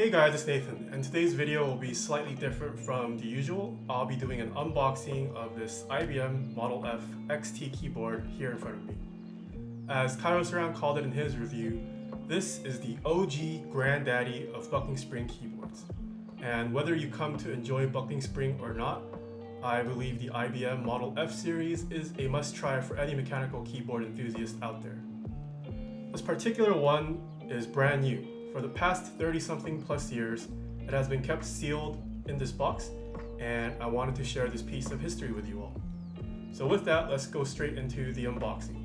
Hey guys, it's Nathan, and today's video will be slightly different from the usual. I'll be doing an unboxing of this IBM Model F XT keyboard here in front of me. As Kairos Saran called it in his review, this is the OG granddaddy of bucking spring keyboards. And whether you come to enjoy bucking spring or not, I believe the IBM Model F series is a must-try for any mechanical keyboard enthusiast out there. This particular one is brand new. For the past 30-something plus years, it has been kept sealed in this box, and I wanted to share this piece of history with you all. So with that, let's go straight into the unboxing.